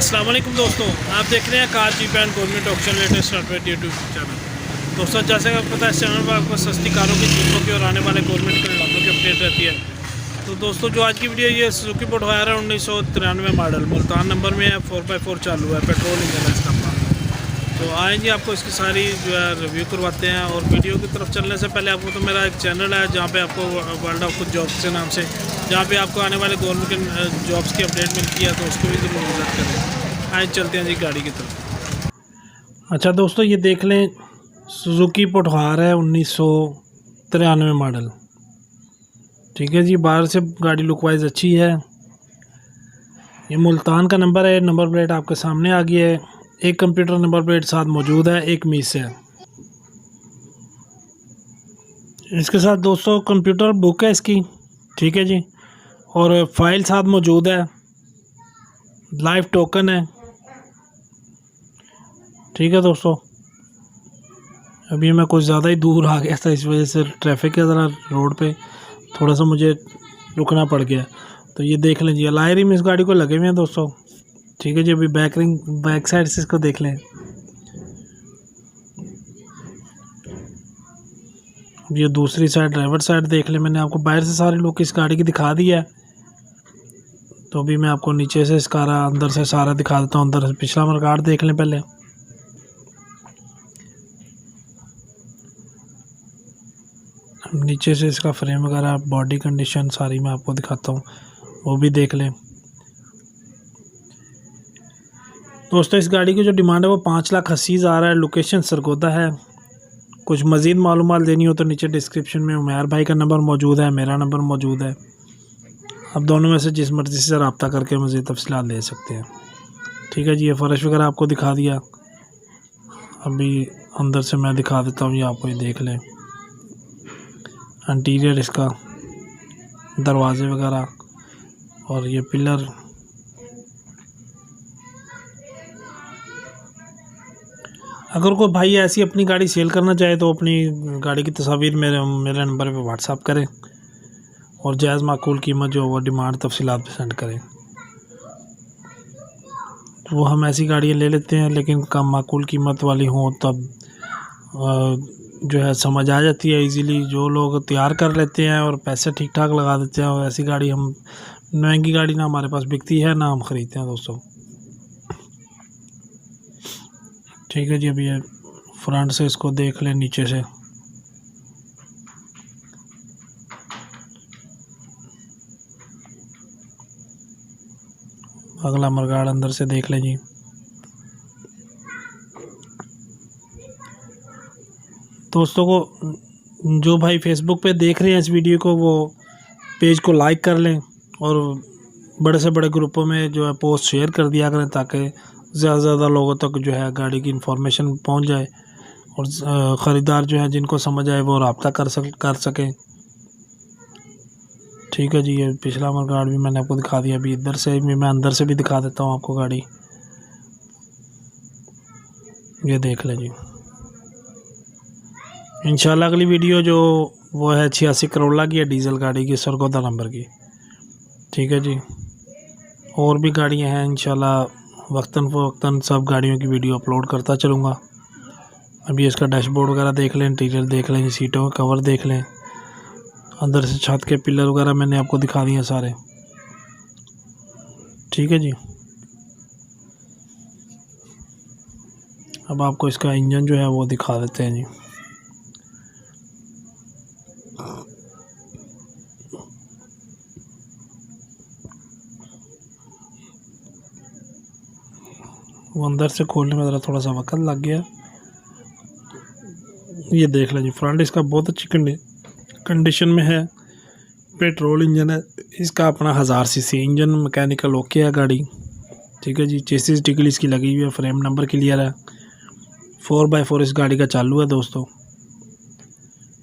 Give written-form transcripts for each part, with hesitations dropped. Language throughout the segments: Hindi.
अस्सलाम वालेकुम दोस्तों, आप देख रहे हैं car jeep and government option latest update YouTube channel. दोस्तों, जैसे कि आपको पता है इस चैनल पर आपको सस्ती कारों की जीपों की और आने वाले गवर्नमेंट के निलामों की अपडेट रहती है। तो दोस्तों, जो आज की वीडियो ये सुजुकी पोटवायर है 1993 मॉडल, मुल्तान नंबर में है, 4x4 चालू है, पेट्रोल इंजन है इसका। तो आएंगे आपको इसकी सारी जो है रिव्यू करवाते हैं। और वीडियो की तरफ चलने से पहले आपको तो मेरा एक चैनल है जहाँ पे आपको वर्ल्ड ऑफ जॉब्स के नाम से, जहाँ पे आपको आने वाले गवर्नमेंट के जॉब्स की अपडेट मिलती है, तो उसको भी जरूर विजिट करें। आए चलते हैं जी गाड़ी की तरफ। अच्छा दोस्तों, ये देख लें, सुजुकी पोटवायर है 1993 मॉडल। ठीक है जी, बाहर से गाड़ी लुक वाइज अच्छी है। ये मुल्तान का नंबर है, नंबर प्लेट आपके सामने आ गया है। एक कंप्यूटर नंबर प्लेट साथ मौजूद है, एक मिस है। इसके साथ दोस्तों कंप्यूटर बुक है इसकी, ठीक है जी, और फाइल साथ मौजूद है, लाइव टोकन है। ठीक है दोस्तों, अभी मैं कुछ ज़्यादा ही दूर आ गया था, इस वजह से ट्रैफिक है ज़रा रोड पे, थोड़ा सा मुझे रुकना पड़ गया। तो ये देख लें जी, अलॉय रिम इस गाड़ी को लगे हुए हैं दोस्तों। ठीक है जी, अभी बैक साइड से इसको देख लें। ये दूसरी साइड, ड्राइवर साइड देख लें। मैंने आपको बाहर से सारे लुक इस गाड़ी की दिखा दी है, तो अभी मैं आपको नीचे से इसका अंदर से सारा दिखा देता हूँ। अंदर से पिछला मडगार्ड देख लें पहले। नीचे से इसका फ्रेम वगैरह, बॉडी कंडीशन सारी मैं आपको दिखाता हूँ, वो भी देख लें। दोस्तों, इस गाड़ी की जो डिमांड है वो 5,80,000 है। लोकेशन सरगोदा है। कुछ मज़ीद मालूमात लेनी हो तो नीचे डिस्क्रिप्शन में उमैर भाई का नंबर मौजूद है, मेरा नंबर मौजूद है। आप दोनों में से जिस मर्ज़ी से रब्ता करके मज़ीद तफसीलात ले सकते हैं। ठीक है जी, ये फ़र्श वगैरह आपको दिखा दिया। अभी अंदर से मैं दिखा देता हूँ, ये आपको ये देख लें। इंटीरियर इसका, दरवाजे वगैरह और ये पिलर। अगर कोई भाई ऐसी अपनी गाड़ी सेल करना चाहे तो अपनी गाड़ी की तस्वीर मेरे नंबर पे व्हाट्सअप करें और जायज़ माकूल कीमत जो वो डिमांड तफसीलात पे सेंड करें। वो हम ऐसी गाड़ियाँ ले लेते हैं, लेकिन कम माकूल कीमत वाली हों तब जो है समझ आ जाती है इजीली। जो लोग तैयार कर लेते हैं और पैसे ठीक ठाक लगा देते हैं, और ऐसी गाड़ी हम, महंगी गाड़ी ना हमारे पास बिकती है ना हम ख़रीदते हैं दोस्तों। ठीक है जी, अभी ये फ्रंट से इसको देख लें, नीचे से। अगला मडगार्ड अंदर से देख लें जी। दोस्तों को, जो भाई फेसबुक पे देख रहे हैं इस वीडियो को, वो पेज को लाइक कर लें और बड़े से बड़े ग्रुपों में जो है पोस्ट शेयर कर दिया करें, ताकि ज़्यादा से ज़्यादा लोगों तक जो है गाड़ी की इन्फॉर्मेशन पहुंच जाए और ख़रीदार जो है जिनको समझ आए वो रब्ता कर सकें। ठीक है जी, ये पिछला मडगार्ड भी मैंने आपको दिखा दिया। अभी इधर से भी मैं अंदर से भी दिखा देता हूँ आपको गाड़ी। ये देख लें जी। इंशाल्लाह अगली वीडियो जो वो है 86 करोला की है, डीजल गाड़ी की, सरगोदा नंबर की। ठीक है जी, और भी गाड़ियां हैं, इंशाल्लाह वक्तन फ़वक्तन सब गाड़ियों की वीडियो अपलोड करता चलूँगा। अभी इसका डैशबोर्ड वगैरह देख लें, इंटीरियर देख लें, सीटों का कवर देख लें, अंदर से छत के पिलर वगैरह मैंने आपको दिखा दिए सारे। ठीक है जी, अब आपको इसका इंजन जो है वो दिखा देते हैं जी। वो अंदर से खोलने में ज़रा थोड़ा सा वक्त लग गया। ये देख लें जी, फ्रंट इसका बहुत अच्छी कंडीशन में है। पेट्रोल इंजन है इसका, अपना 1000 सीसी इंजन, मैकेनिकल ओके है गाड़ी। ठीक है जी, चेसिस टिकल इसकी लगी हुई है, फ्रेम नंबर क्लियर है। 4x4 इस गाड़ी का चालू है दोस्तों।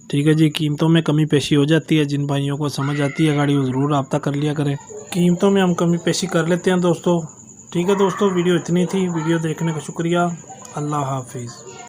ठीक है जी, कीमतों में कमी पेशी हो जाती है। जिन भाइयों को समझ आती है गाड़ी वो ज़रूर रब्ता कर लिया करें। कीमतों में हम कमी पेशी कर लेते हैं दोस्तों। ठीक है दोस्तों, वीडियो इतनी थी। वीडियो देखने का शुक्रिया। अल्लाह हाफिज़।